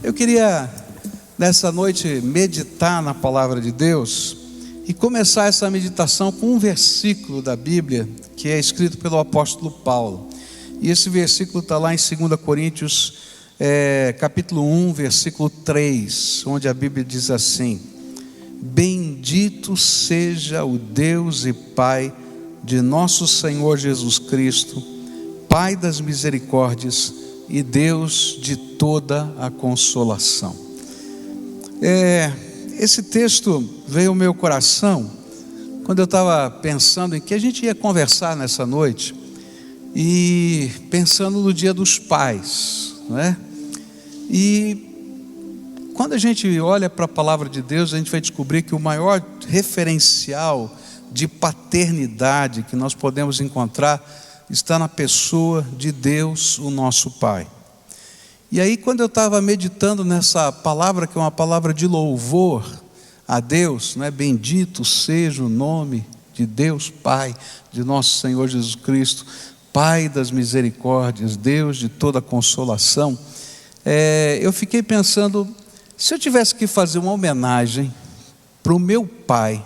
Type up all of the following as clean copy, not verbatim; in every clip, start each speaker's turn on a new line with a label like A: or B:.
A: Eu queria, nessa noite, meditar na palavra de Deus e começar essa meditação com um versículo da Bíblia que é escrito pelo apóstolo Paulo. E esse versículo está lá em 2 Coríntios, capítulo 1, versículo 3, onde a Bíblia diz assim: Bendito seja o Deus e Pai de nosso Senhor Jesus Cristo, Pai das misericórdias e Deus de toda a consolação. Esse texto veio ao meu coração quando eu estava pensando em que a gente ia conversar nessa noite e pensando no Dia dos Pais, não é? E quando a gente olha para a palavra de Deus, a gente vai descobrir que o maior referencial de paternidade que nós podemos encontrar está na pessoa de Deus, o nosso Pai. E aí, quando eu estava meditando nessa palavra, que é uma palavra de louvor a Deus, né? Bendito seja o nome de Deus Pai, de nosso Senhor Jesus Cristo, Pai das misericórdias, Deus de toda consolação. Eu fiquei pensando, se eu tivesse que fazer uma homenagem para o meu Pai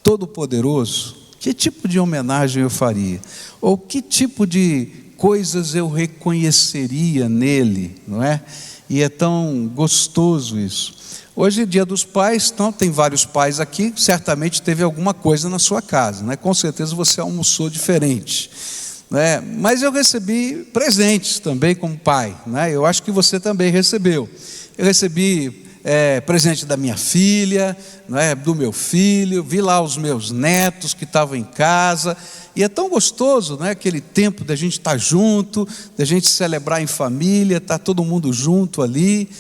A: Todo-Poderoso, que tipo de homenagem eu faria? Ou que tipo de coisas eu reconheceria nele, não é? E é tão gostoso isso. Hoje é Dia dos Pais, então tem vários pais aqui, certamente teve alguma coisa na sua casa, né? Com certeza você almoçou diferente, né? Mas eu recebi presentes também como pai, né? Eu acho que você também recebeu. Eu recebi presente da minha filha, né, do meu filho, vi lá os meus netos que estavam em casa, e é tão gostoso, né, aquele tempo da gente estar junto, da gente celebrar em família, estar todo mundo junto ali.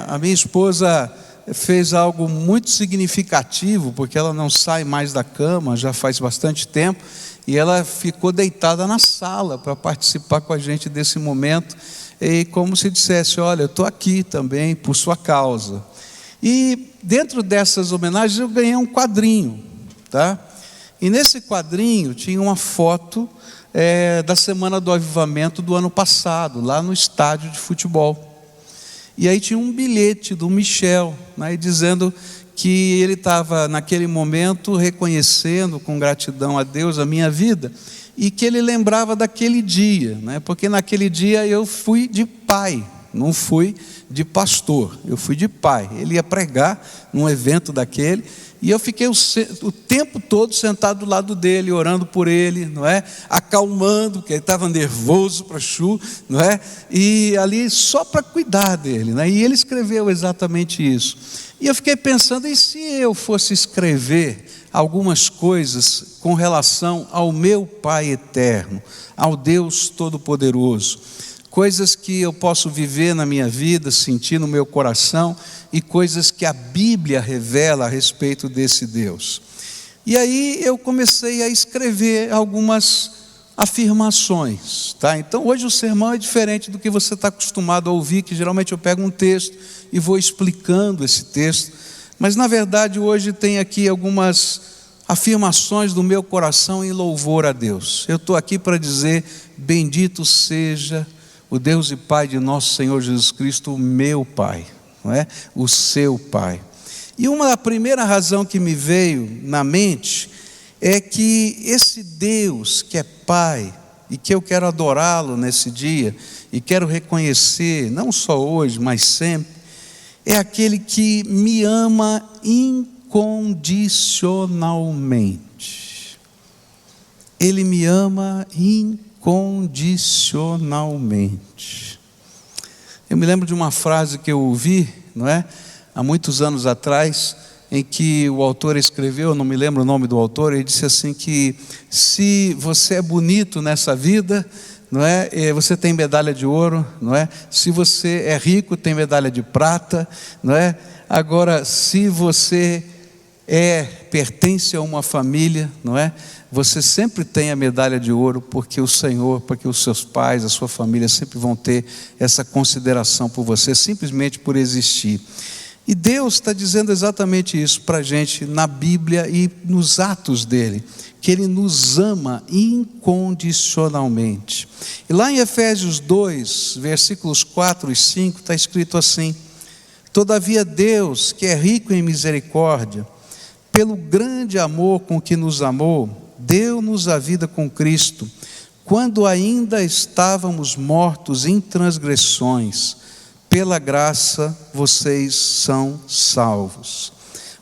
A: A minha esposa fez algo muito significativo, porque ela não sai mais da cama já faz bastante tempo, e ela ficou deitada na sala para participar com a gente desse momento, e como se dissesse: olha, eu estou aqui também por sua causa. E dentro dessas homenagens eu ganhei um quadrinho, tá? E nesse quadrinho tinha uma foto da Semana do Avivamento do ano passado, lá no estádio de futebol. E aí tinha um bilhete do Michel, né, dizendo que ele estava naquele momento reconhecendo com gratidão a Deus a minha vida, e que ele lembrava daquele dia, né? Porque naquele dia eu fui de pai, não fui de pastor, eu fui de pai. Ele ia pregar num evento daquele, e eu fiquei o tempo todo sentado do lado dele, orando por ele, não é? Acalmando, porque ele estava nervoso para chu, não é? E ali só para cuidar dele, né? E ele escreveu exatamente isso. E eu fiquei pensando, e se eu fosse escrever algumas coisas com relação ao meu Pai eterno, ao Deus Todo-Poderoso, coisas que eu posso viver na minha vida, sentir no meu coração, e coisas que a Bíblia revela a respeito desse Deus. E aí eu comecei a escrever algumas afirmações, tá? Então hoje o sermão é diferente do que você está acostumado a ouvir, que geralmente eu pego um texto e vou explicando esse texto, mas na verdade hoje tem aqui algumas afirmações do meu coração em louvor a Deus. Eu estou aqui para dizer: bendito seja o Deus e Pai de nosso Senhor Jesus Cristo, o meu Pai, não é? O seu Pai. E uma primeira razão que me veio na mente é que esse Deus que é Pai, e que eu quero adorá-lo nesse dia, e quero reconhecer, não só hoje, mas sempre, é aquele que me ama incondicionalmente. Ele me ama incondicionalmente. Eu me lembro de uma frase que eu ouvi, não é? Há muitos anos atrás, em que o autor escreveu, não me lembro o nome do autor, ele disse assim que se você é bonito nessa vida, não é? Você tem medalha de ouro, não é? Se você é rico, tem medalha de prata, não é? Agora, se você pertence a uma família, não é? Você sempre tem a medalha de ouro, porque o Senhor, porque os seus pais, a sua família sempre vão ter essa consideração por você, simplesmente por existir. E Deus está dizendo exatamente isso para a gente na Bíblia e nos atos dele, que ele nos ama incondicionalmente. E lá em Efésios 2, versículos 4 e 5, está escrito assim: todavia Deus, que é rico em misericórdia, pelo grande amor com que nos amou, deu-nos a vida com Cristo, quando ainda estávamos mortos em transgressões. Pela graça vocês são salvos.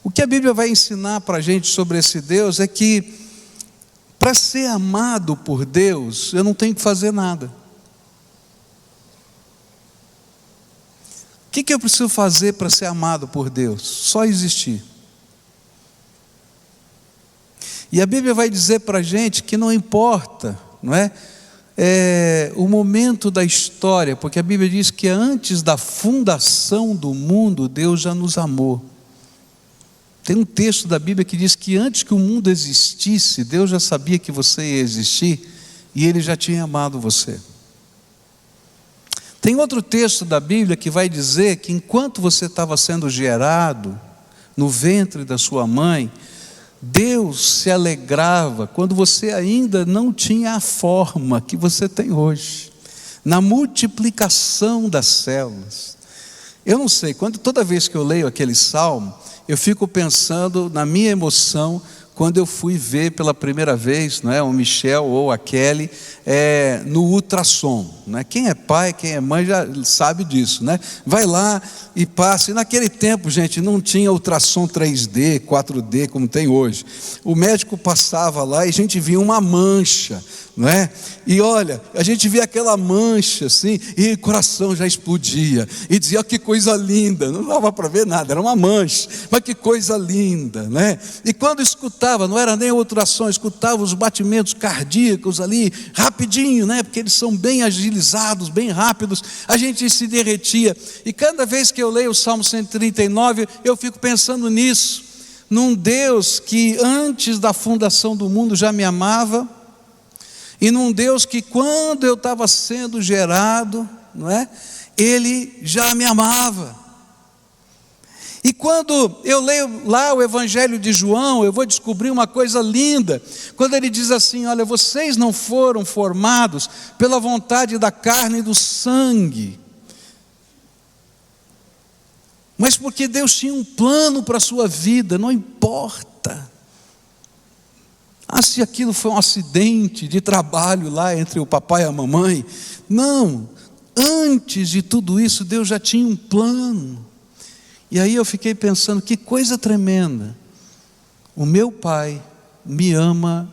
A: O que a Bíblia vai ensinar para a gente sobre esse Deus é que, para ser amado por Deus, eu não tenho que fazer nada. O que eu preciso fazer para ser amado por Deus? Só existir. E a Bíblia vai dizer para a gente que não importa, não é? O momento da história, porque a Bíblia diz que antes da fundação do mundo, Deus já nos amou. Tem um texto da Bíblia que diz que antes que o mundo existisse, Deus já sabia que você ia existir, e Ele já tinha amado você. Tem outro texto da Bíblia que vai dizer que enquanto você estava sendo gerado no ventre da sua mãe, Deus se alegrava quando você ainda não tinha a forma que você tem hoje, na multiplicação das células. Eu não sei, toda vez que eu leio aquele salmo, eu fico pensando na minha emoção quando eu fui ver pela primeira vez, não é, o Michel ou a Kelly no ultrassom, não é? Quem é pai, quem é mãe já sabe disso, né? Vai lá e passa. E naquele tempo, gente, não tinha ultrassom 3D, 4D como tem hoje. O médico passava lá e a gente via uma mancha, não é? E olha, a gente via aquela mancha assim, e o coração já explodia, e dizia: oh, que coisa linda. Não dava para ver nada, era uma mancha, mas que coisa linda, né? E quando escutava, não era nem ultrassom, escutava os batimentos cardíacos ali, rapidinho, né? Porque eles são bem agilizados, bem rápidos, a gente se derretia. E cada vez que eu leio o Salmo 139, eu fico pensando nisso, num Deus que antes da fundação do mundo já me amava, e num Deus que quando eu estava sendo gerado, não é? Ele já me amava. E quando eu leio lá o Evangelho de João, eu vou descobrir uma coisa linda, quando ele diz assim: olha, vocês não foram formados pela vontade da carne e do sangue, mas porque Deus tinha um plano para a sua vida. Não importa se aquilo foi um acidente de trabalho lá entre o papai e a mamãe. Não, antes de tudo isso, Deus já tinha um plano. E aí eu fiquei pensando, que coisa tremenda. O meu pai me ama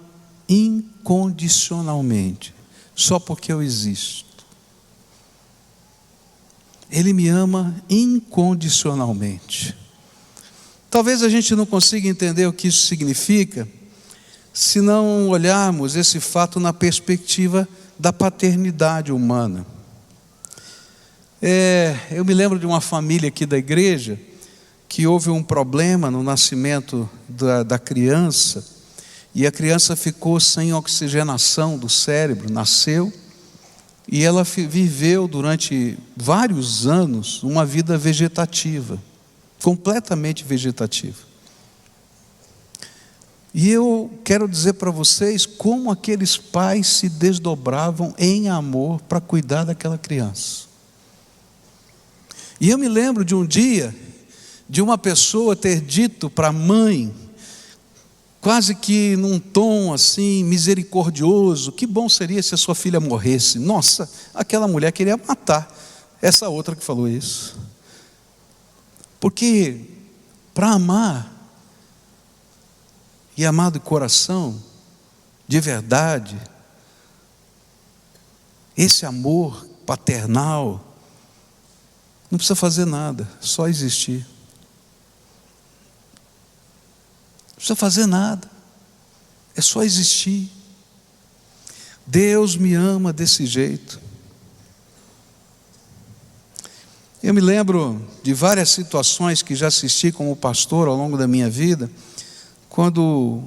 A: incondicionalmente, só porque eu existo. Ele me ama incondicionalmente. Talvez a gente não consiga entender o que isso significa, se não olharmos esse fato na perspectiva da paternidade humana. Eu me lembro de uma família aqui da igreja, que houve um problema no nascimento da criança, e a criança ficou sem oxigenação do cérebro, nasceu, e ela viveu durante vários anos uma vida vegetativa, completamente vegetativa. E eu quero dizer para vocês como aqueles pais se desdobravam em amor para cuidar daquela criança. E eu me lembro de um dia, de uma pessoa ter dito para a mãe, quase que num tom assim misericordioso: que bom seria se a sua filha morresse. Nossa, aquela mulher queria matar essa outra que falou isso. Porque para amar, e amar de coração, de verdade, esse amor paternal, não precisa fazer nada, só existir. Não precisa fazer nada, é só existir. Deus me ama desse jeito. Eu me lembro de várias situações que já assisti como pastor ao longo da minha vida, quando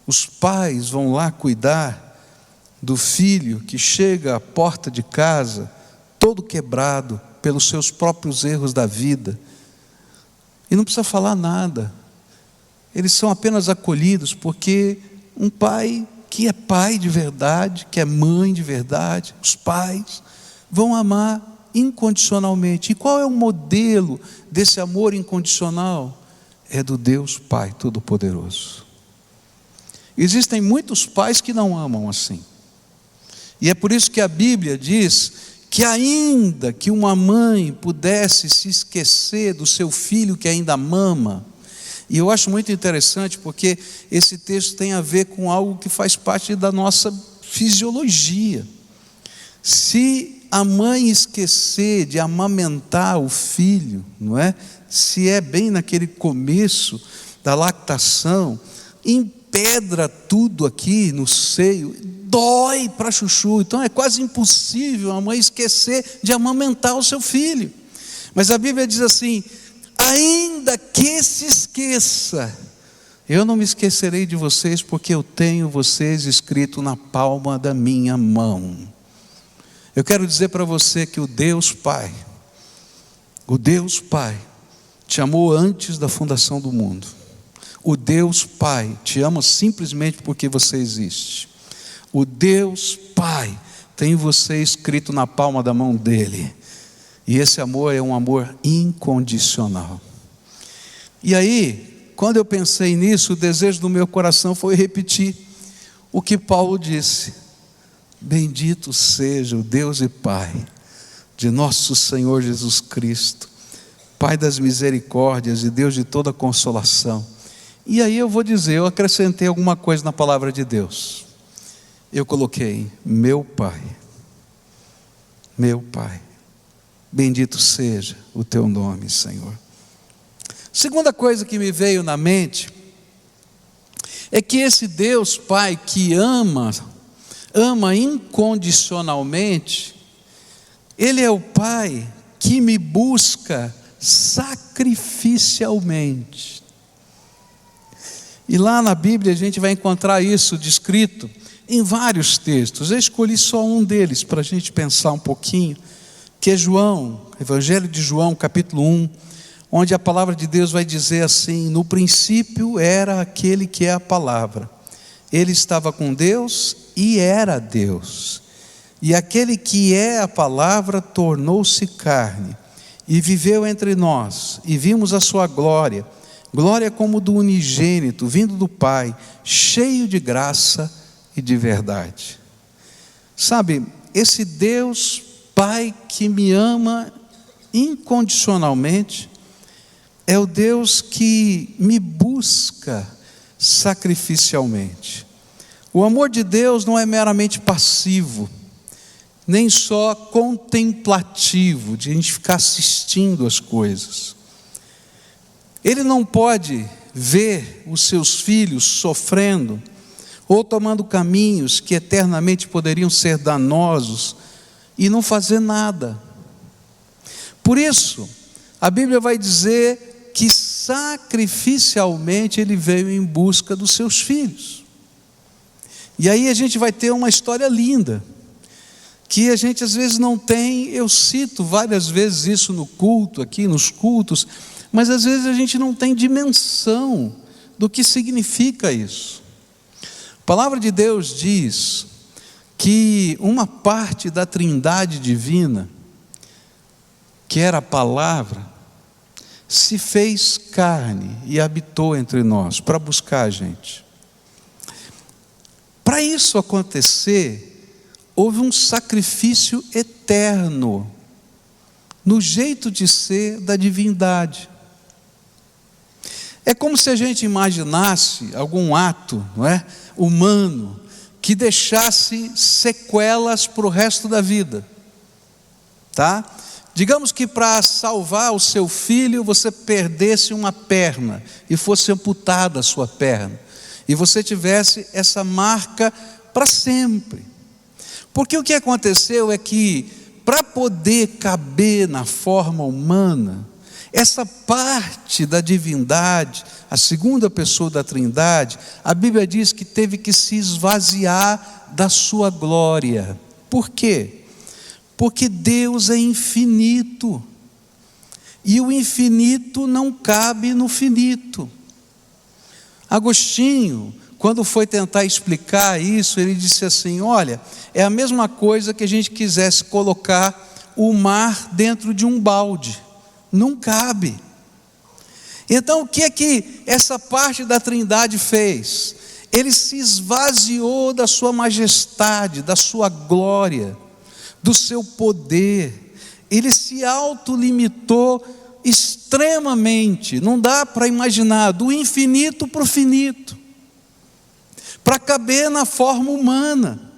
A: os pais vão lá cuidar do filho que chega à porta de casa todo quebrado pelos seus próprios erros da vida, e não precisa falar nada. Eles são apenas acolhidos, porque um pai que é pai de verdade, que é mãe de verdade, os pais vão amar incondicionalmente. E qual é o modelo desse amor incondicional? É do Deus Pai Todo-Poderoso. Existem muitos pais que não amam assim. E é por isso que a Bíblia diz que ainda que uma mãe pudesse se esquecer do seu filho que ainda mama, e eu acho muito interessante porque esse texto tem a ver com algo que faz parte da nossa fisiologia. Se a mãe esquecer de amamentar o filho, não é? Se é bem naquele começo da lactação, empedra tudo aqui no seio, dói para chuchu. Então é quase impossível a mãe esquecer de amamentar o seu filho. Mas a Bíblia diz assim: ainda que se esqueça, eu não me esquecerei de vocês, porque eu tenho vocês escrito na palma da minha mão. Eu quero dizer para você que o Deus Pai te amou antes da fundação do mundo. O Deus Pai te ama simplesmente porque você existe. O Deus Pai tem você escrito na palma da mão dele. E esse amor é um amor incondicional. E aí, quando eu pensei nisso, o desejo do meu coração foi repetir o que Paulo disse: bendito seja o Deus e Pai de nosso Senhor Jesus Cristo, Pai das misericórdias e Deus de toda consolação. E aí eu vou dizer, eu acrescentei alguma coisa na palavra de Deus. Eu coloquei: meu Pai, bendito seja o teu nome, Senhor. Segunda coisa que me veio na mente é que esse Deus Pai que ama incondicionalmente, Ele é o Pai que me busca sacrificialmente. E lá na Bíblia a gente vai encontrar isso descrito em vários textos. Eu escolhi só um deles para a gente pensar um pouquinho, que é João, Evangelho de João, capítulo 1, onde a palavra de Deus vai dizer assim: no princípio era aquele que é a palavra, ele estava com Deus e era Deus, e aquele que é a palavra tornou-se carne e viveu entre nós, e vimos a sua glória, glória como do unigênito, vindo do Pai, cheio de graça e de verdade. Sabe, esse Deus Pai que me ama incondicionalmente é o Deus que me busca sacrificialmente. O amor de Deus não é meramente passivo, nem só contemplativo, de a gente ficar assistindo as coisas. Ele não pode ver os seus filhos sofrendo ou tomando caminhos que eternamente poderiam ser danosos e não fazer nada. Por isso, a Bíblia vai dizer que sacrificialmente Ele veio em busca dos seus filhos. E aí a gente vai ter uma história linda, que a gente às vezes não tem. Eu cito várias vezes isso no culto, aqui nos cultos, mas às vezes a gente não tem dimensão do que significa isso. A palavra de Deus diz que uma parte da Trindade divina, que era a palavra, se fez carne e habitou entre nós para buscar a gente. Para isso acontecer, houve um sacrifício eterno no jeito de ser da divindade. É como se a gente imaginasse algum ato, não é, humano que deixasse sequelas para o resto da vida, tá? Digamos que para salvar o seu filho você perdesse uma perna e fosse amputada a sua perna, e você tivesse essa marca para sempre. Porque o que aconteceu é que, para poder caber na forma humana, essa parte da divindade, a segunda pessoa da Trindade, a Bíblia diz que teve que se esvaziar da sua glória. Por quê? Porque Deus é infinito. e o infinito não cabe no finito. Agostinho, quando foi tentar explicar isso, ele disse assim: olha, é a mesma coisa que a gente quisesse colocar o mar dentro de um balde, não cabe. Então o que é que essa parte da Trindade fez? Ele se esvaziou da sua majestade, da sua glória, do seu poder. Ele se autolimitou extremamente. Não dá para imaginar, do infinito para o finito, para caber na forma humana.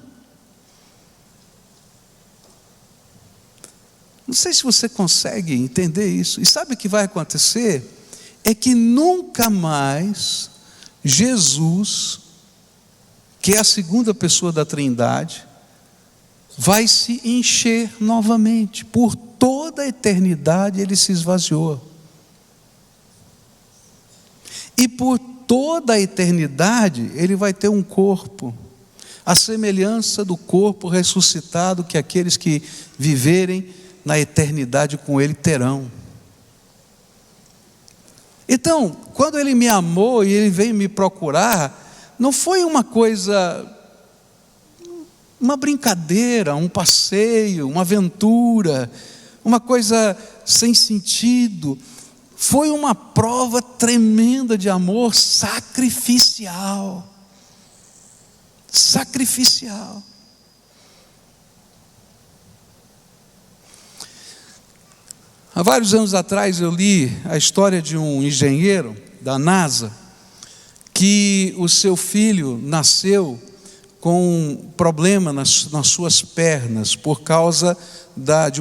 A: Não sei se você consegue entender isso. E sabe o que vai acontecer? É que nunca mais Jesus, que é a segunda pessoa da Trindade, vai se encher novamente. Por toda a eternidade ele se esvaziou. E por toda a eternidade ele vai ter um corpo, a semelhança do corpo ressuscitado que aqueles que viverem na eternidade com ele terão. Então, quando ele me amou e ele veio me procurar, não foi uma coisa, uma brincadeira, um passeio, uma aventura, uma coisa sem sentido. Foi uma prova tremenda de amor sacrificial. Sacrificial. Há vários anos atrás eu li a história de um engenheiro da NASA, que o seu filho nasceu com um problema nas suas pernas, por causa de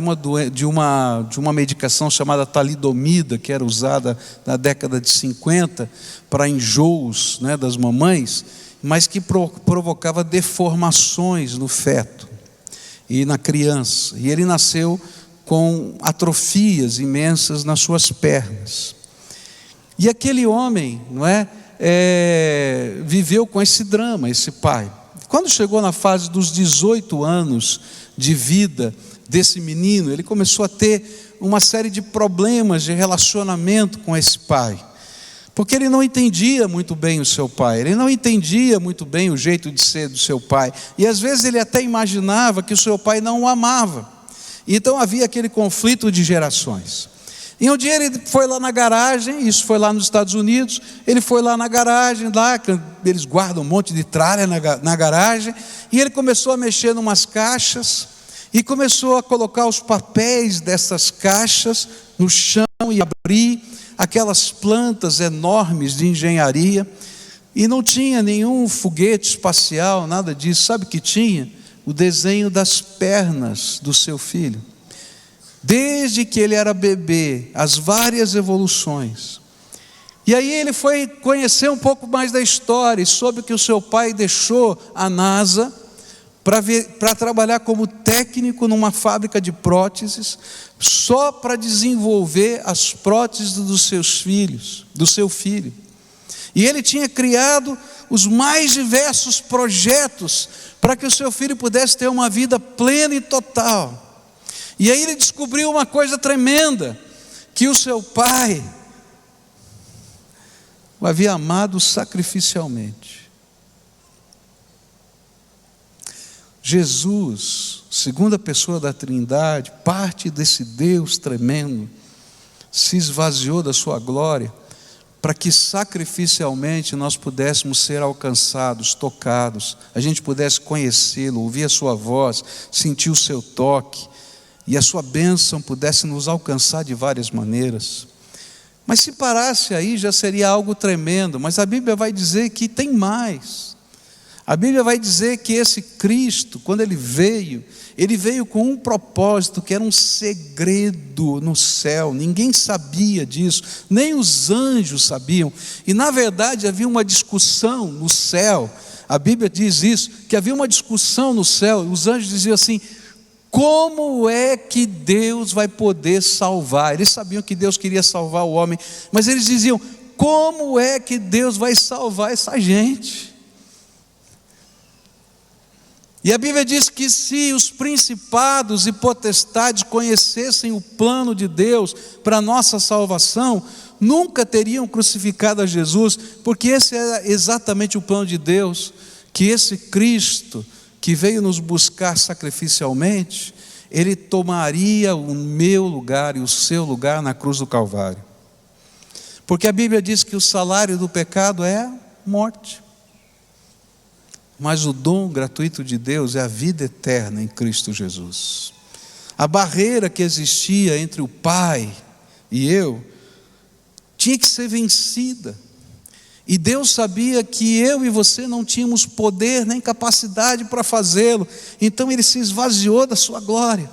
A: uma medicação chamada talidomida, que era usada na década de 50 para enjoos, né, das mamães, mas que provocava deformações no feto e na criança. E ele nasceu com atrofias imensas nas suas pernas. E aquele homem, não é, viveu com esse drama, esse pai. Quando chegou na fase dos 18 anos de vida desse menino, ele começou a ter uma série de problemas de relacionamento com esse pai, porque ele não entendia muito bem o seu pai, ele não entendia muito bem o jeito de ser do seu pai, e às vezes ele até imaginava que o seu pai não o amava. Então havia aquele conflito de gerações. E um dia ele foi lá na garagem, isso foi lá nos Estados Unidos, ele foi lá na garagem, lá eles guardam um monte de tralha na garagem, e ele começou a mexer numas caixas, e começou a colocar os papéis dessas caixas no chão e abrir aquelas plantas enormes de engenharia, e não tinha nenhum foguete espacial, nada disso. Sabe o que tinha? O desenho das pernas do seu filho. Desde que ele era bebê, as várias evoluções. E aí ele foi conhecer um pouco mais da história e soube que o seu pai deixou a NASA para trabalhar como técnico numa fábrica de próteses, só para desenvolver as próteses dos seus filhos, do seu filho. E ele tinha criado os mais diversos projetos para que o seu filho pudesse ter uma vida plena e total. E aí ele descobriu uma coisa tremenda, que o seu pai o havia amado sacrificialmente. Jesus, segunda pessoa da Trindade, parte desse Deus tremendo, se esvaziou da sua glória, para que sacrificialmente nós pudéssemos ser alcançados, tocados, a gente pudesse conhecê-lo, ouvir a sua voz, sentir o seu toque, e a sua bênção pudesse nos alcançar de várias maneiras. Mas se parasse aí já seria algo tremendo, mas a Bíblia vai dizer que tem mais. A Bíblia vai dizer que esse Cristo, quando ele veio com um propósito que era um segredo no céu, ninguém sabia disso, nem os anjos sabiam, e na verdade havia uma discussão no céu, a Bíblia diz isso, que havia uma discussão no céu, os anjos diziam assim: como é que Deus vai poder salvar? Eles sabiam que Deus queria salvar o homem, mas eles diziam: como é que Deus vai salvar essa gente? E a Bíblia diz que se os principados e potestades conhecessem o plano de Deus para a nossa salvação, nunca teriam crucificado a Jesus, porque esse era exatamente o plano de Deus, que esse Cristo que veio nos buscar sacrificialmente, Ele tomaria o meu lugar e o seu lugar na cruz do Calvário. Porque a Bíblia diz que o salário do pecado é morte. Mas o dom gratuito de Deus é a vida eterna em Cristo Jesus. A barreira que existia entre o Pai e eu tinha que ser vencida. E Deus sabia que eu e você não tínhamos poder nem capacidade para fazê-lo. Então Ele se esvaziou da sua glória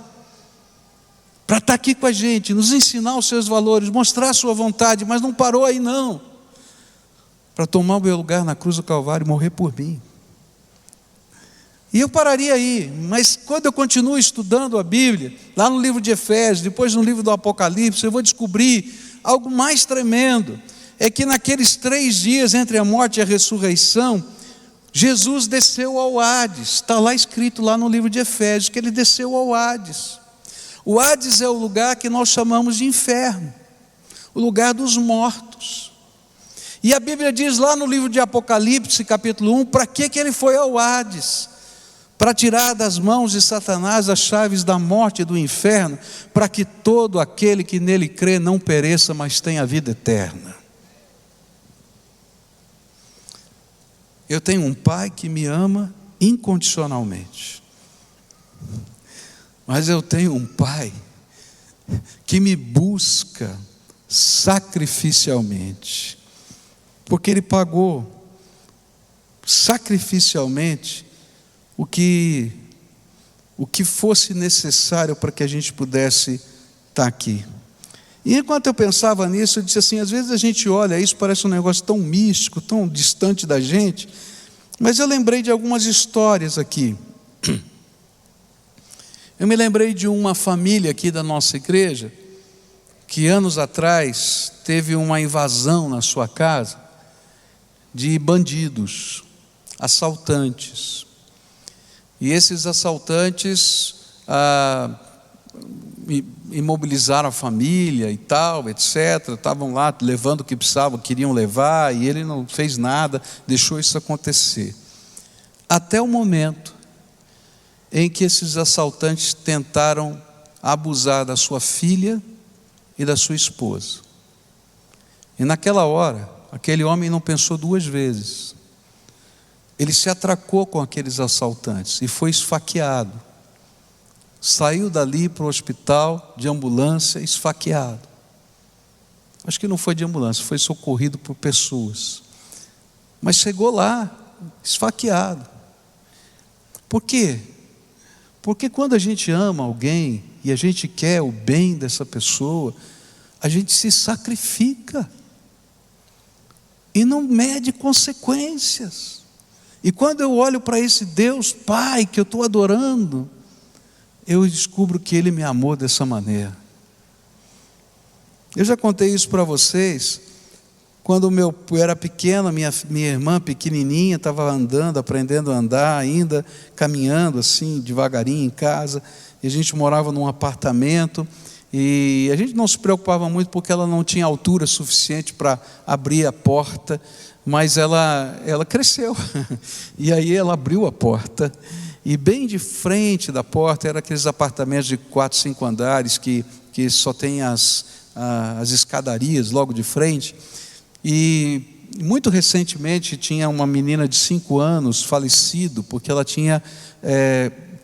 A: para estar aqui com a gente, nos ensinar os seus valores, mostrar a sua vontade. Mas não parou aí não, para tomar o meu lugar na cruz do Calvário e morrer por mim. E eu pararia aí, mas quando eu continuo estudando a Bíblia, lá no livro de Efésios, depois no livro do Apocalipse, eu vou descobrir algo mais tremendo. É que naqueles 3 dias entre a morte e a ressurreição, Jesus desceu ao Hades. Está lá escrito lá no livro de Efésios, que Ele desceu ao Hades. O Hades é o lugar que nós chamamos de inferno, o lugar dos mortos. E a Bíblia diz lá no livro de Apocalipse, capítulo 1, para que Ele foi ao Hades? Para tirar das mãos de Satanás as chaves da morte e do inferno, para que todo aquele que nele crê não pereça, mas tenha a vida eterna. Eu tenho um Pai que me ama incondicionalmente, mas eu tenho um Pai que me busca sacrificialmente, porque Ele pagou sacrificialmente o que fosse necessário para que a gente pudesse estar aqui. E enquanto eu pensava nisso, eu disse assim, às vezes a gente olha isso, parece um negócio tão místico, tão distante da gente, mas eu lembrei de algumas histórias aqui. Eu me lembrei de uma família aqui da nossa igreja, que anos atrás teve uma invasão na sua casa, de bandidos, assaltantes. E esses assaltantes imobilizaram a família e tal, etc. Estavam lá levando o que precisavam, queriam levar, e ele não fez nada, deixou isso acontecer. Até o momento em que esses assaltantes tentaram abusar da sua filha e da sua esposa. E naquela hora, aquele homem não pensou 2 vezes. Ele se atracou com aqueles assaltantes e foi esfaqueado. Saiu dali para o hospital de ambulância esfaqueado. Acho que não foi de ambulância, foi socorrido por pessoas. Mas chegou lá esfaqueado. Por quê? Porque quando a gente ama alguém e a gente quer o bem dessa pessoa, a gente se sacrifica e não mede consequências. E quando eu olho para esse Deus Pai que eu estou adorando, eu descubro que Ele me amou dessa maneira. Eu já contei isso para vocês, quando eu era pequeno, minha irmã pequenininha estava andando, aprendendo a andar ainda, caminhando assim devagarinho em casa, e a gente morava num apartamento, e a gente não se preocupava muito porque ela não tinha altura suficiente para abrir a porta, mas ela cresceu, e aí ela abriu a porta, e bem de frente da porta, eram aqueles apartamentos de 4, 5 andares, que só tem as escadarias logo de frente, e muito recentemente tinha uma menina de 5 anos falecido, porque ela tinha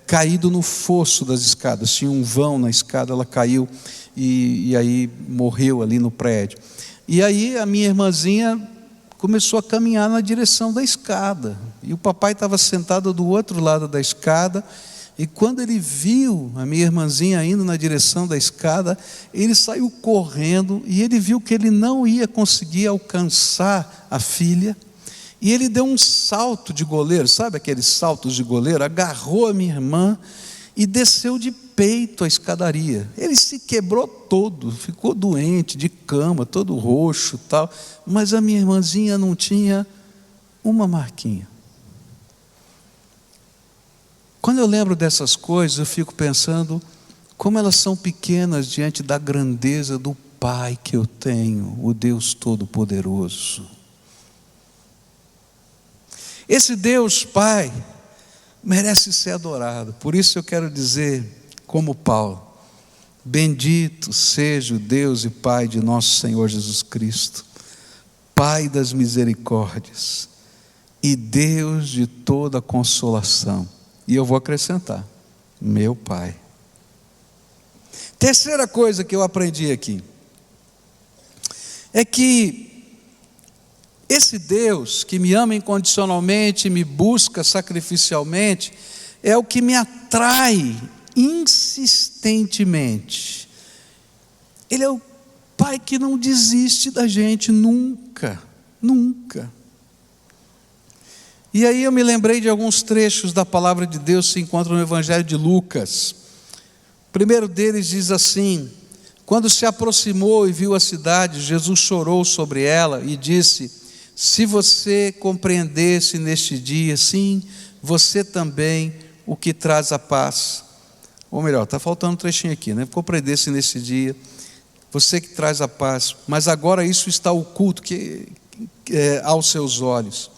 A: caído no fosso das escadas, tinha um vão na escada, ela caiu e aí morreu ali no prédio. E aí a minha irmãzinha começou a caminhar na direção da escada, e o papai estava sentado do outro lado da escada, e quando ele viu a minha irmãzinha indo na direção da escada, ele saiu correndo, e ele viu que ele não ia conseguir alcançar a filha, e ele deu um salto de goleiro, sabe aqueles saltos de goleiro? Agarrou a minha irmã e desceu de peito a escadaria. Ele se quebrou todo, ficou doente, de cama, todo roxo e tal, mas a minha irmãzinha não tinha uma marquinha. Quando eu lembro dessas coisas, eu fico pensando como elas são pequenas diante da grandeza do Pai que eu tenho, o Deus Todo-Poderoso. Esse Deus Pai merece ser adorado. Por isso eu quero dizer, como Paulo: bendito seja o Deus e Pai de nosso Senhor Jesus Cristo, Pai das misericórdias e Deus de toda consolação. E eu vou acrescentar: meu Pai. Terceira coisa que eu aprendi aqui é que esse Deus que me ama incondicionalmente, me busca sacrificialmente, é o que me atrai insistentemente. Ele é o Pai que não desiste da gente nunca, nunca. E aí eu me lembrei de alguns trechos da palavra de Deus que se encontram no Evangelho de Lucas. O primeiro deles diz assim: quando se aproximou e viu a cidade, Jesus chorou sobre ela e disse: se você compreendesse neste dia, sim, você também, o que traz a paz. Ou melhor, está faltando um trechinho aqui, né? Compreendesse nesse dia, você que traz a paz, mas agora isso está oculto aos seus olhos.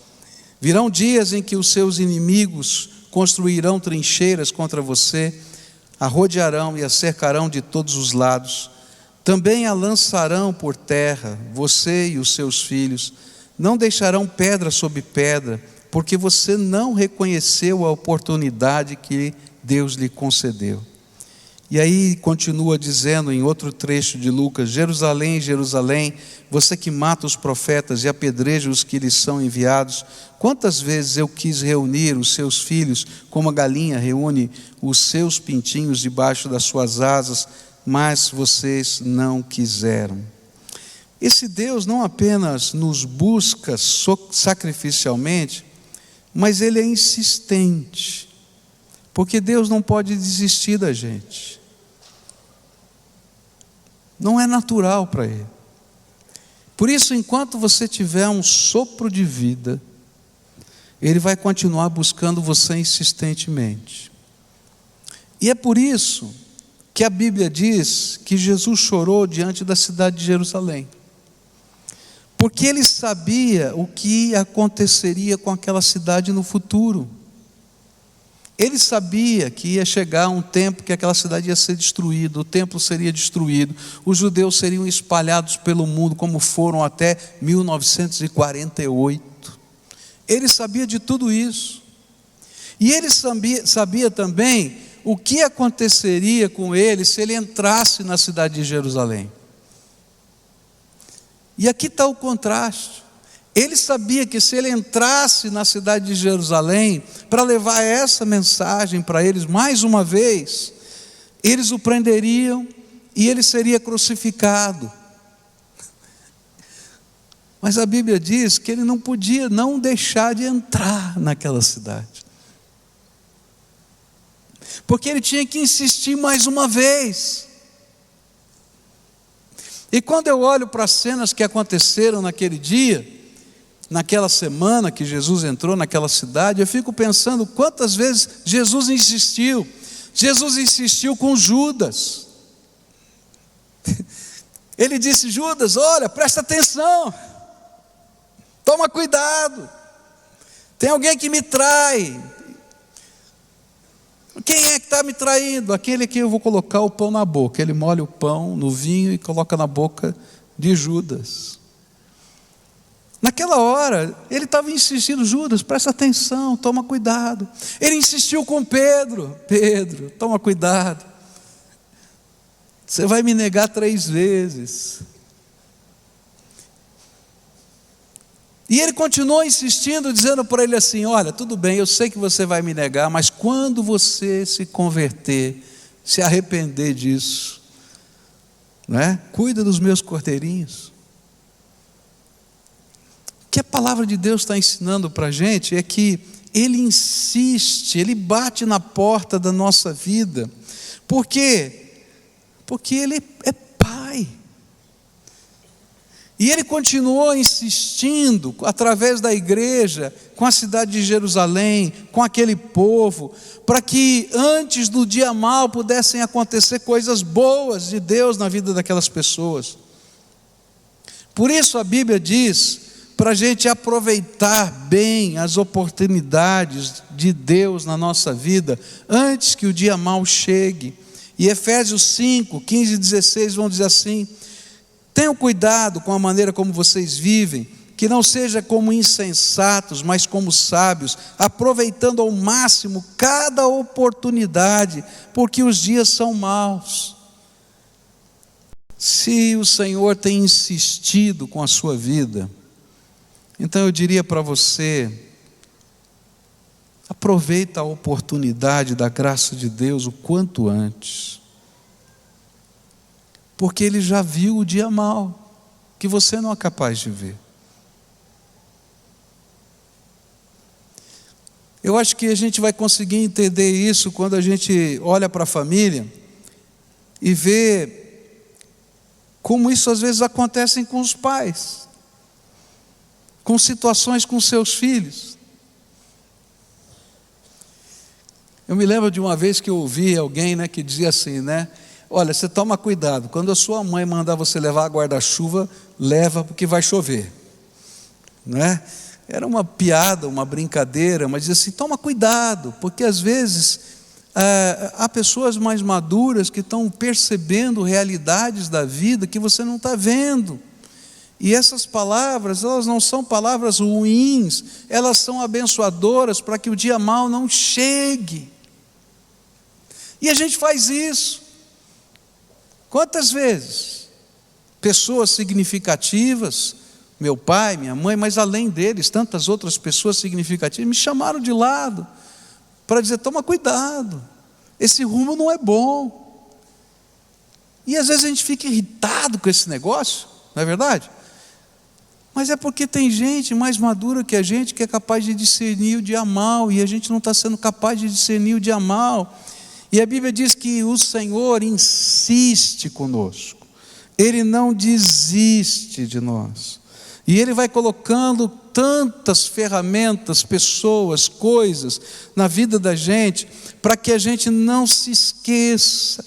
A: Virão dias em que os seus inimigos construirão trincheiras contra você, a rodearão e a cercarão de todos os lados. Também a lançarão por terra, você e os seus filhos. Não deixarão pedra sobre pedra, porque você não reconheceu a oportunidade que Deus lhe concedeu. E aí continua dizendo em outro trecho de Lucas: Jerusalém, Jerusalém, você que mata os profetas e apedreja os que lhes são enviados, quantas vezes eu quis reunir os seus filhos, como a galinha reúne os seus pintinhos debaixo das suas asas, mas vocês não quiseram. Esse Deus não apenas nos busca sacrificialmente, mas Ele é insistente, porque Deus não pode desistir da gente. Não é natural para Ele. Por isso, enquanto você tiver um sopro de vida, Ele vai continuar buscando você insistentemente. E é por isso que a Bíblia diz que Jesus chorou diante da cidade de Jerusalém, porque Ele sabia o que aconteceria com aquela cidade no futuro. Ele sabia que ia chegar um tempo que aquela cidade ia ser destruída, o templo seria destruído, os judeus seriam espalhados pelo mundo, como foram até 1948. Ele sabia de tudo isso. E ele sabia também o que aconteceria com ele se ele entrasse na cidade de Jerusalém. E aqui está o contraste. Ele sabia que se ele entrasse na cidade de Jerusalém para levar essa mensagem para eles mais uma vez, eles o prenderiam e ele seria crucificado. Mas a Bíblia diz que ele não podia não deixar de entrar naquela cidade, porque ele tinha que insistir mais uma vez. E quando eu olho para as cenas que aconteceram naquele dia, naquela semana que Jesus entrou naquela cidade, eu fico pensando quantas vezes Jesus insistiu. Jesus insistiu com Judas. Ele disse: Judas, olha, presta atenção, toma cuidado, tem alguém que me trai. Quem é que está me traindo? Aquele que eu vou colocar o pão na boca. Ele molha o pão no vinho e coloca na boca de Judas. Naquela hora, ele estava insistindo: Judas, presta atenção, toma cuidado. Ele insistiu com Pedro: Pedro, toma cuidado, você vai me negar 3 vezes. E ele continuou insistindo, dizendo para ele assim: olha, tudo bem, eu sei que você vai me negar, mas quando você se converter, se arrepender disso, não é? Cuida dos meus cordeirinhos. O que a palavra de Deus está ensinando para a gente é que Ele insiste, Ele bate na porta da nossa vida. Por quê? Porque Ele é Pai. E ele continuou insistindo, através da igreja, com a cidade de Jerusalém, com aquele povo, para que antes do dia mau pudessem acontecer coisas boas de Deus na vida daquelas pessoas. Por isso a Bíblia diz para a gente aproveitar bem as oportunidades de Deus na nossa vida, antes que o dia mau chegue. E Efésios 5, 15 e 16 vão dizer assim: tenham cuidado com a maneira como vocês vivem, que não seja como insensatos, mas como sábios, aproveitando ao máximo cada oportunidade, porque os dias são maus. Se o Senhor tem insistido com a sua vida, então eu diria para você: aproveita a oportunidade da graça de Deus o quanto antes, porque Ele já viu o dia mau, que você não é capaz de ver. Eu acho que a gente vai conseguir entender isso quando a gente olha para a família e vê como isso às vezes acontece com os pais, com situações com seus filhos. Eu me lembro de uma vez que eu ouvi alguém, que dizia assim, olha, você toma cuidado, quando a sua mãe mandar você levar guarda-chuva, leva porque vai chover, Era uma piada, uma brincadeira, mas dizia assim: toma cuidado, porque às vezes há pessoas mais maduras que estão percebendo realidades da vida que você não está vendo. E essas palavras, elas não são palavras ruins, elas são abençoadoras para que o dia mau não chegue. E a gente faz isso. Quantas vezes? Pessoas significativas, meu pai, minha mãe, mas além deles, tantas outras pessoas significativas, me chamaram de lado, para dizer: toma cuidado, esse rumo não é bom. E às vezes a gente fica irritado com esse negócio, não é verdade? Mas é porque tem gente mais madura que a gente que é capaz de discernir o dia mau, e a gente não está sendo capaz de discernir o dia mau. E a Bíblia diz que o Senhor insiste conosco, Ele não desiste de nós, e Ele vai colocando tantas ferramentas, pessoas, coisas na vida da gente, para que a gente não se esqueça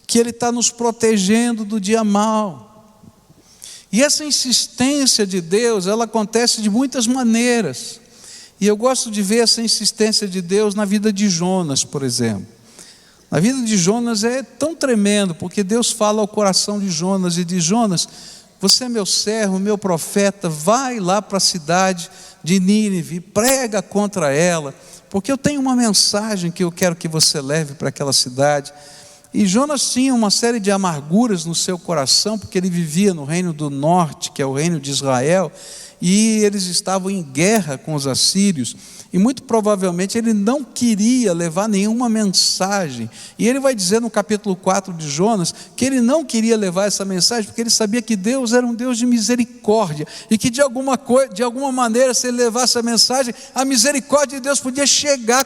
A: que Ele está nos protegendo do dia mau. E essa insistência de Deus, ela acontece de muitas maneiras, e eu gosto de ver essa insistência de Deus na vida de Jonas, por exemplo. A vida de Jonas é tão tremendo, porque Deus fala ao coração de Jonas e diz: Jonas, você é meu servo, meu profeta, vai lá para a cidade de Nínive, prega contra ela, porque eu tenho uma mensagem que eu quero que você leve para aquela cidade. E Jonas tinha uma série de amarguras no seu coração, porque ele vivia no reino do norte, que é o reino de Israel, e eles estavam em guerra com os assírios, e muito provavelmente ele não queria levar nenhuma mensagem. E ele vai dizer no capítulo 4 de Jonas que ele não queria levar essa mensagem porque ele sabia que Deus era um Deus de misericórdia, e que de alguma maneira, se ele levasse a mensagem, a misericórdia de Deus podia chegar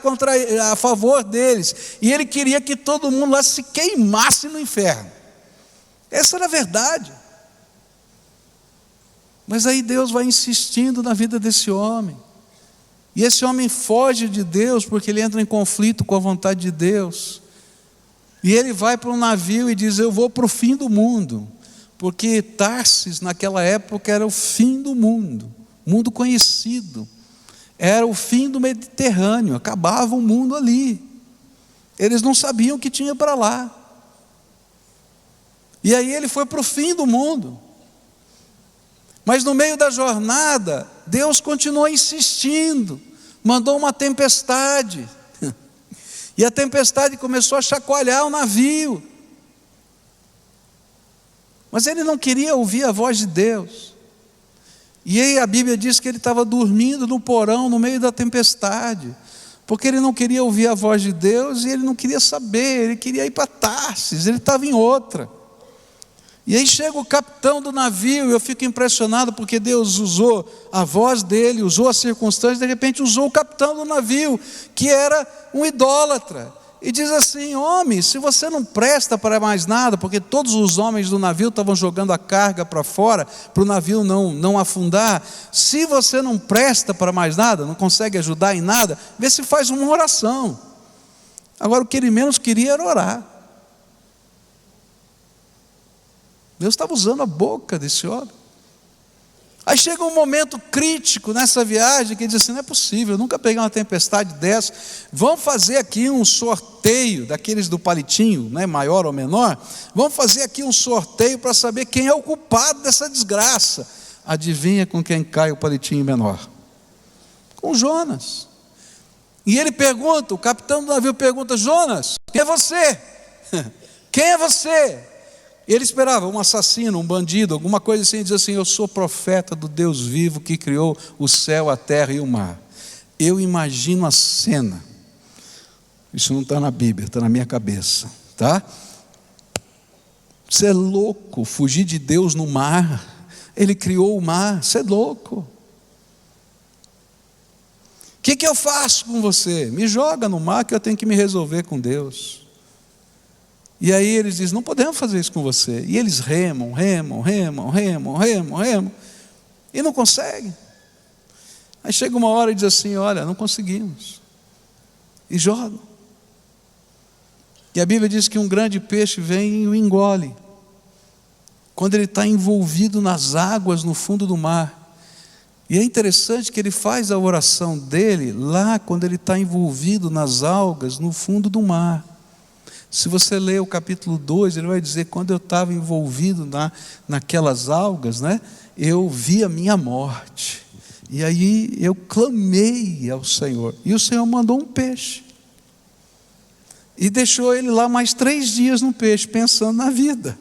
A: a favor deles, e ele queria que todo mundo lá se queimasse no inferno. Essa era a verdade. Mas aí Deus vai insistindo na vida desse homem, e esse homem foge de Deus porque ele entra em conflito com a vontade de Deus. E ele vai para um navio e diz: eu vou para o fim do mundo, porque Tarsis naquela época era o fim do mundo, mundo conhecido, era o fim do Mediterrâneo, acabava o mundo ali. Eles não sabiam o que tinha para lá. E aí ele foi para o fim do mundo. Mas no meio da jornada, Deus continuou insistindo, mandou uma tempestade, e a tempestade começou a chacoalhar o navio, mas ele não queria ouvir a voz de Deus. E aí a Bíblia diz que ele estava dormindo no porão no meio da tempestade, porque ele não queria ouvir a voz de Deus, e ele não queria saber, ele queria ir para Tarsis, ele estava em outra. E aí chega o capitão do navio, e eu fico impressionado porque Deus usou a voz dele, usou as circunstâncias, de repente usou o capitão do navio, que era um idólatra. e diz assim: homem, se você não presta para mais nada, porque todos os homens do navio estavam jogando a carga para fora, para o navio não afundar, se você não presta para mais nada, não consegue ajudar em nada, vê se faz uma oração. Agora o que ele menos queria era orar. Deus estava usando a boca desse homem. Aí chega um momento crítico nessa viagem, que ele diz assim: não é possível, eu nunca peguei uma tempestade dessa, vamos fazer aqui um sorteio, daqueles do palitinho, né, maior ou menor, vamos fazer aqui um sorteio para saber quem é o culpado dessa desgraça. Adivinha com quem cai o palitinho menor? Com Jonas. E ele pergunta, o capitão do navio pergunta: Jonas, quem é você? Quem é você? Ele esperava um assassino, um bandido, alguma coisa assim, e diz assim: eu sou profeta do Deus vivo que criou o céu, a terra e o mar. Eu imagino a cena. Isso não está na Bíblia, está na minha cabeça, tá? Você é louco, fugir de Deus no mar. Ele criou o mar, você é louco. O que eu faço com você? Me joga no mar que eu tenho que me resolver com Deus. E aí eles dizem: não podemos fazer isso com você. E eles remam, e não conseguem. Aí chega uma hora e diz assim: olha, não conseguimos. E jogam. E a Bíblia diz que um grande peixe vem e o engole. Quando ele está envolvido nas águas no fundo do mar. E é interessante que ele faz a oração dele lá quando ele está envolvido nas algas no fundo do mar. Se você ler o capítulo 2, ele vai dizer: quando eu estava envolvido naquelas algas, né, eu vi a minha morte. E aí eu clamei ao Senhor. E o Senhor mandou um peixe. E deixou ele lá mais 3 dias no peixe, pensando na vida.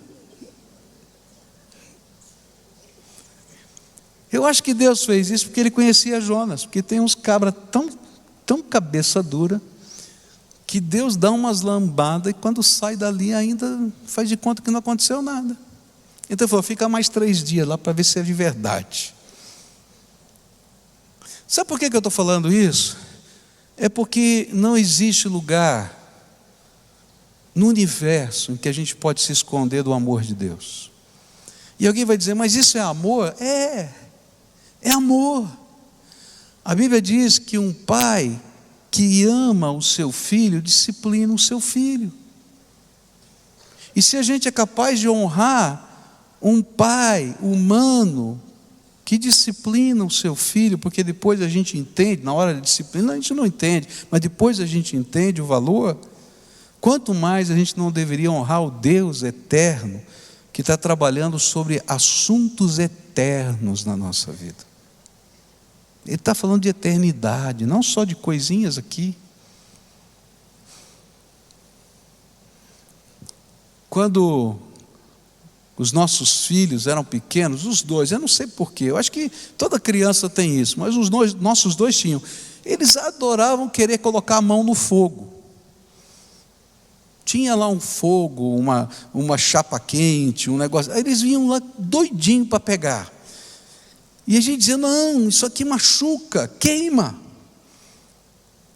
A: Eu acho que Deus fez isso porque ele conhecia Jonas. Porque tem uns cabras tão cabeça dura, que Deus dá umas lambadas e quando sai dali ainda faz de conta que não aconteceu nada. Então ele falou: fica mais 3 dias lá para ver se é de verdade. Sabe por que eu estou falando isso? É porque não existe lugar no universo em que a gente pode se esconder do amor de Deus. E alguém vai dizer: mas isso é amor? É amor. A Bíblia diz que um pai que ama o seu filho, disciplina o seu filho. E se a gente é capaz de honrar um pai humano que disciplina o seu filho, porque depois a gente entende, na hora da disciplina a gente não entende, mas depois a gente entende o valor, quanto mais a gente não deveria honrar o Deus eterno, que está trabalhando sobre assuntos eternos na nossa vida. Ele está falando de eternidade, não só de coisinhas aqui. Quando os nossos filhos eram pequenos, os dois, eu não sei porquê, eu acho que toda criança tem isso, mas nossos dois tinham. Eles adoravam querer colocar a mão no fogo. Tinha lá um fogo, uma chapa quente, um negócio. Aí eles vinham lá doidinho para pegar. E a gente dizia: não, isso aqui machuca, queima.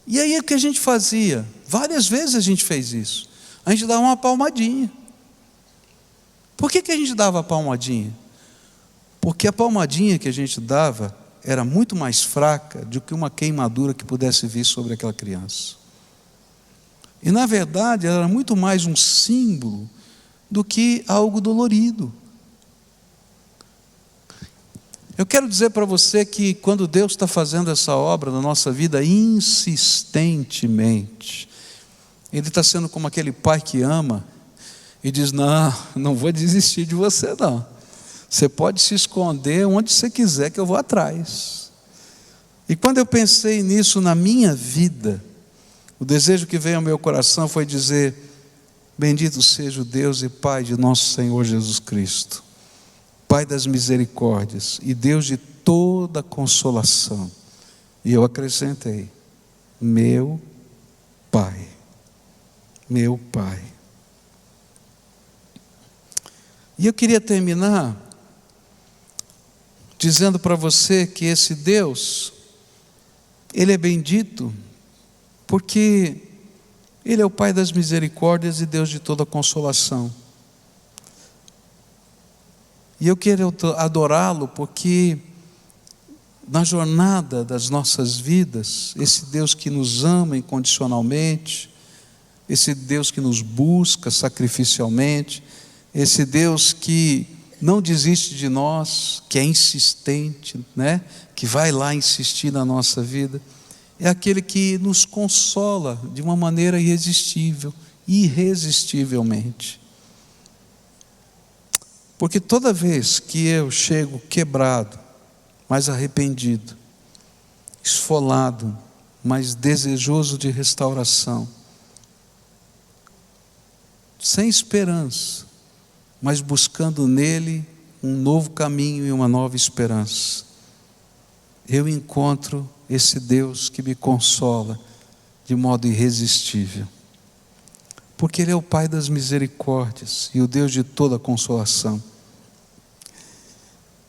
A: E aí o que a gente fazia? Várias vezes a gente fez isso. A gente dava uma palmadinha. Por que a gente dava a palmadinha? Porque a palmadinha que a gente dava era muito mais fraca do que uma queimadura que pudesse vir sobre aquela criança. E na verdade ela era muito mais um símbolo do que algo dolorido. Eu quero dizer para você que quando Deus está fazendo essa obra na nossa vida insistentemente, Ele está sendo como aquele pai que ama e diz: não vou desistir de você não. Você pode se esconder onde você quiser que eu vou atrás. E quando eu pensei nisso na minha vida, o desejo que veio ao meu coração foi dizer: bendito seja o Deus e Pai de nosso Senhor Jesus Cristo, Pai das misericórdias e Deus de toda consolação. E eu acrescentei: meu Pai, meu Pai. E eu queria terminar dizendo para você que esse Deus, Ele é bendito, porque Ele é o Pai das misericórdias e Deus de toda consolação. E eu quero adorá-lo porque na jornada das nossas vidas, esse Deus que nos ama incondicionalmente, esse Deus que nos busca sacrificialmente, esse Deus que não desiste de nós, que é insistente, né? Que vai lá insistir na nossa vida, é aquele que nos consola de uma maneira irresistivelmente. Porque toda vez que eu chego quebrado, mas arrependido, esfolado, mas desejoso de restauração, sem esperança, mas buscando nele um novo caminho e uma nova esperança, eu encontro esse Deus que me consola de modo irresistível, porque Ele é o Pai das misericórdias e o Deus de toda consolação.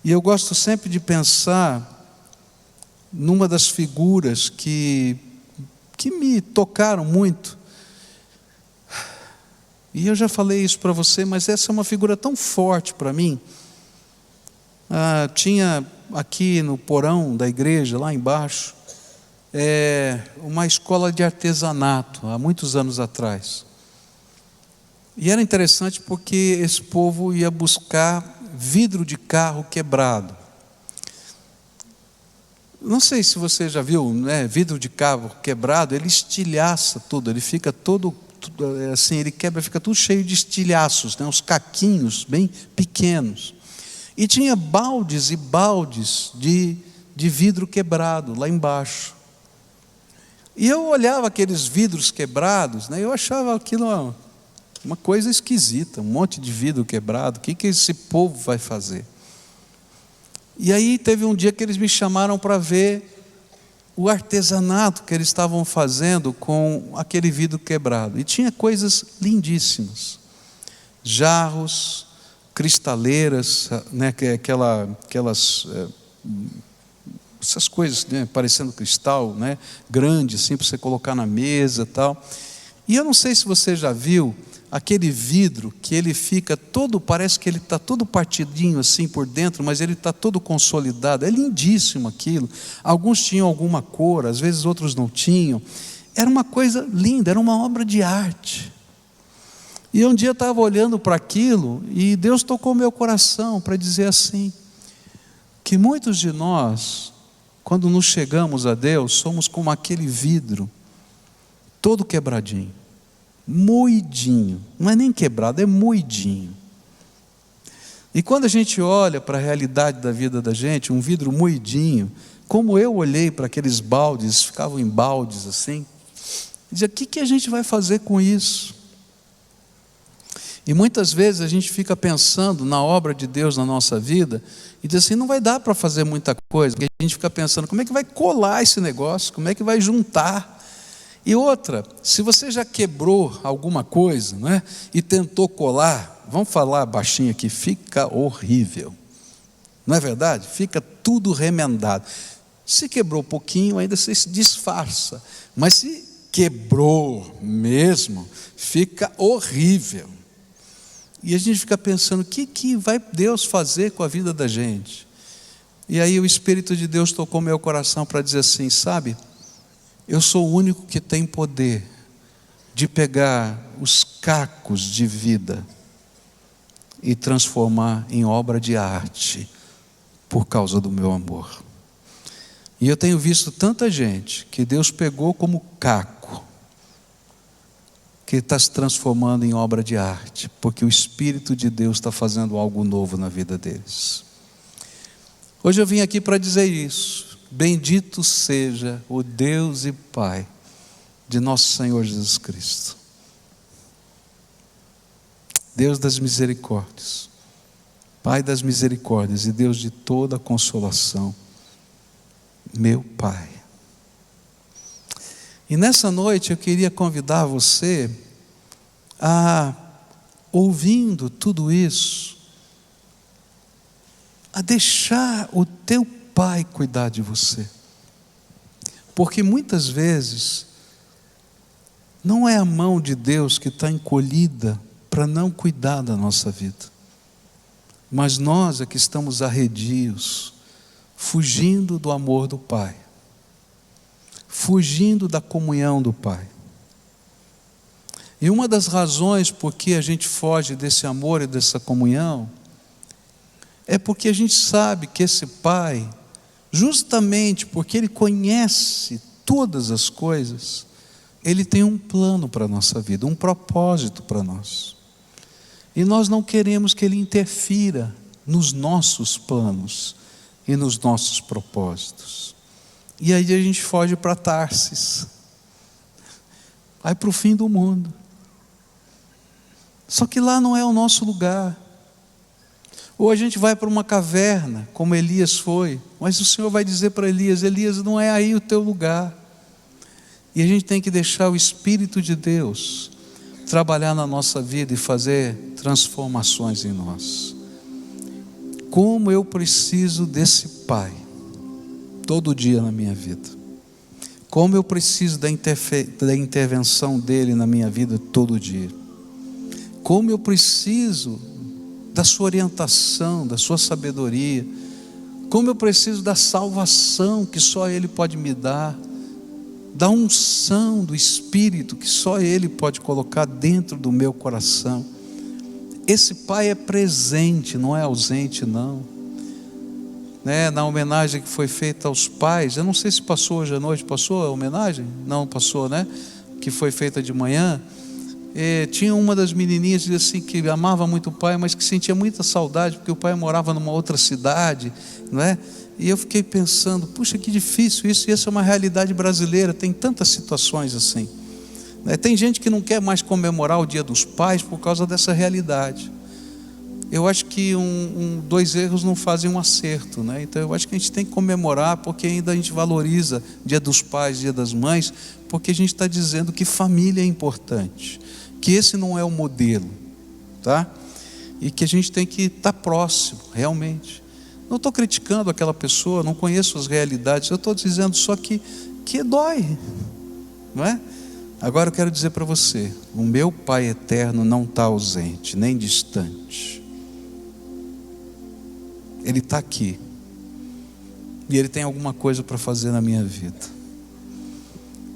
A: E eu gosto sempre de pensar numa das figuras que me tocaram muito. E eu já falei isso para você, mas essa é uma figura tão forte para mim. Tinha aqui no porão da igreja, lá embaixo, uma escola de artesanato, há muitos anos atrás. E era interessante porque esse povo ia buscar vidro de carro quebrado. Não sei se você já viu, né? Vidro de carro quebrado, ele estilhaça tudo, ele fica todo assim, ele quebra, fica tudo cheio de estilhaços, né? Uns caquinhos bem pequenos. E tinha baldes e baldes de vidro quebrado lá embaixo. E eu olhava aqueles vidros quebrados, né? Eu achava aquilo uma coisa esquisita, um monte de vidro quebrado, o que esse povo vai fazer? E aí teve um dia que eles me chamaram para ver o artesanato que eles estavam fazendo com aquele vidro quebrado. E tinha coisas lindíssimas, jarros, cristaleiras, né, essas coisas, né, parecendo cristal, né, grande assim para você colocar na mesa e tal. E eu não sei se você já viu aquele vidro que ele fica todo, parece que ele está todo partidinho assim por dentro, mas ele está todo consolidado. É lindíssimo aquilo. Alguns tinham alguma cor, às vezes outros não tinham. Era uma coisa linda, era uma obra de arte. E um dia eu estava olhando para aquilo e Deus tocou meu coração para dizer assim, que muitos de nós, quando nos chegamos a Deus, somos como aquele vidro, todo quebradinho, moidinho, não é nem quebrado, é moidinho. E quando a gente olha para a realidade da vida da gente, um vidro moidinho, como eu olhei para aqueles baldes, ficavam em baldes assim, dizia, o que a gente vai fazer com isso? E muitas vezes a gente fica pensando na obra de Deus na nossa vida e diz assim, não vai dar para fazer muita coisa, porque a gente fica pensando, como é que vai colar esse negócio, como é que vai juntar? E outra, se você já quebrou alguma coisa, né, e tentou colar, vamos falar baixinho aqui, fica horrível, não é verdade? Fica tudo remendado. Se quebrou pouquinho, ainda você se disfarça, mas se quebrou mesmo, fica horrível. E a gente fica pensando, o que vai Deus fazer com a vida da gente? E aí o Espírito de Deus tocou meu coração para dizer assim, sabe, eu sou o único que tem poder de pegar os cacos de vida e transformar em obra de arte por causa do meu amor. E eu tenho visto tanta gente que Deus pegou como caco, que está se transformando em obra de arte, porque o Espírito de Deus está fazendo algo novo na vida deles. Hoje eu vim aqui para dizer isso. Bendito seja o Deus e Pai de nosso Senhor Jesus Cristo, Deus das misericórdias, Pai das misericórdias e Deus de toda consolação, meu Pai. E nessa noite eu queria convidar você a, ouvindo tudo isso, a deixar o teu Pai cuidar de você. Porque muitas vezes Não é a mão de Deus que está encolhida para não cuidar da nossa vida, mas nós é que estamos arredios, fugindo do amor do Pai, fugindo da comunhão do Pai. E uma das razões por que a gente foge desse amor e dessa comunhão é porque a gente sabe que esse Pai, justamente porque Ele conhece todas as coisas, Ele tem um plano para a nossa vida, um propósito para nós. E nós não queremos que Ele interfira nos nossos planos e nos nossos propósitos. E aí a gente foge para Tarsis, vai para o fim do mundo. Só que lá não é o nosso lugar. Ou a gente vai para uma caverna, como Elias foi, mas o Senhor vai dizer para Elias: Elias, não é aí o teu lugar. E a gente tem que deixar o Espírito de Deus trabalhar na nossa vida e fazer transformações em nós. Como eu preciso desse Pai todo dia na minha vida. Como eu preciso da intervenção dEle na minha vida todo dia. Como eu preciso da sua orientação, da sua sabedoria. Como eu preciso da salvação que só Ele pode me dar. Da unção do Espírito que só Ele pode colocar dentro do meu coração. Esse Pai é presente, não é ausente não. Na homenagem que foi feita aos pais, eu não sei se passou hoje à noite, passou a homenagem? Não passou, né? Que foi feita de manhã. Tinha uma das menininhas assim, que amava muito o pai, mas que sentia muita saudade, porque o pai morava numa outra cidade, não é? E eu fiquei pensando, puxa, que difícil isso, e essa é uma realidade brasileira, tem tantas situações assim. Tem gente que não quer mais comemorar o Dia dos Pais por causa dessa realidade. Eu acho que dois erros não fazem um acerto, né? Então eu acho que a gente tem que comemorar, porque ainda a gente valoriza Dia dos Pais, Dia das Mães, porque a gente está dizendo que família é importante, que esse não é o modelo, tá? E que a gente tem que estar próximo, realmente. Não estou criticando aquela pessoa, não conheço as realidades, eu estou dizendo só que dói, não é? Agora eu quero dizer para você, o meu Pai eterno não está ausente, nem distante. Ele está aqui. E Ele tem alguma coisa para fazer na minha vida.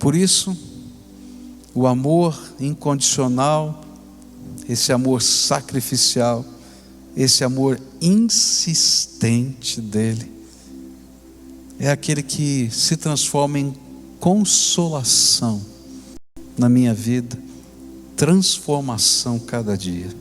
A: Por isso, o amor incondicional, esse amor sacrificial, esse amor insistente dEle, é aquele que se transforma em consolação na minha vida, transformação cada dia.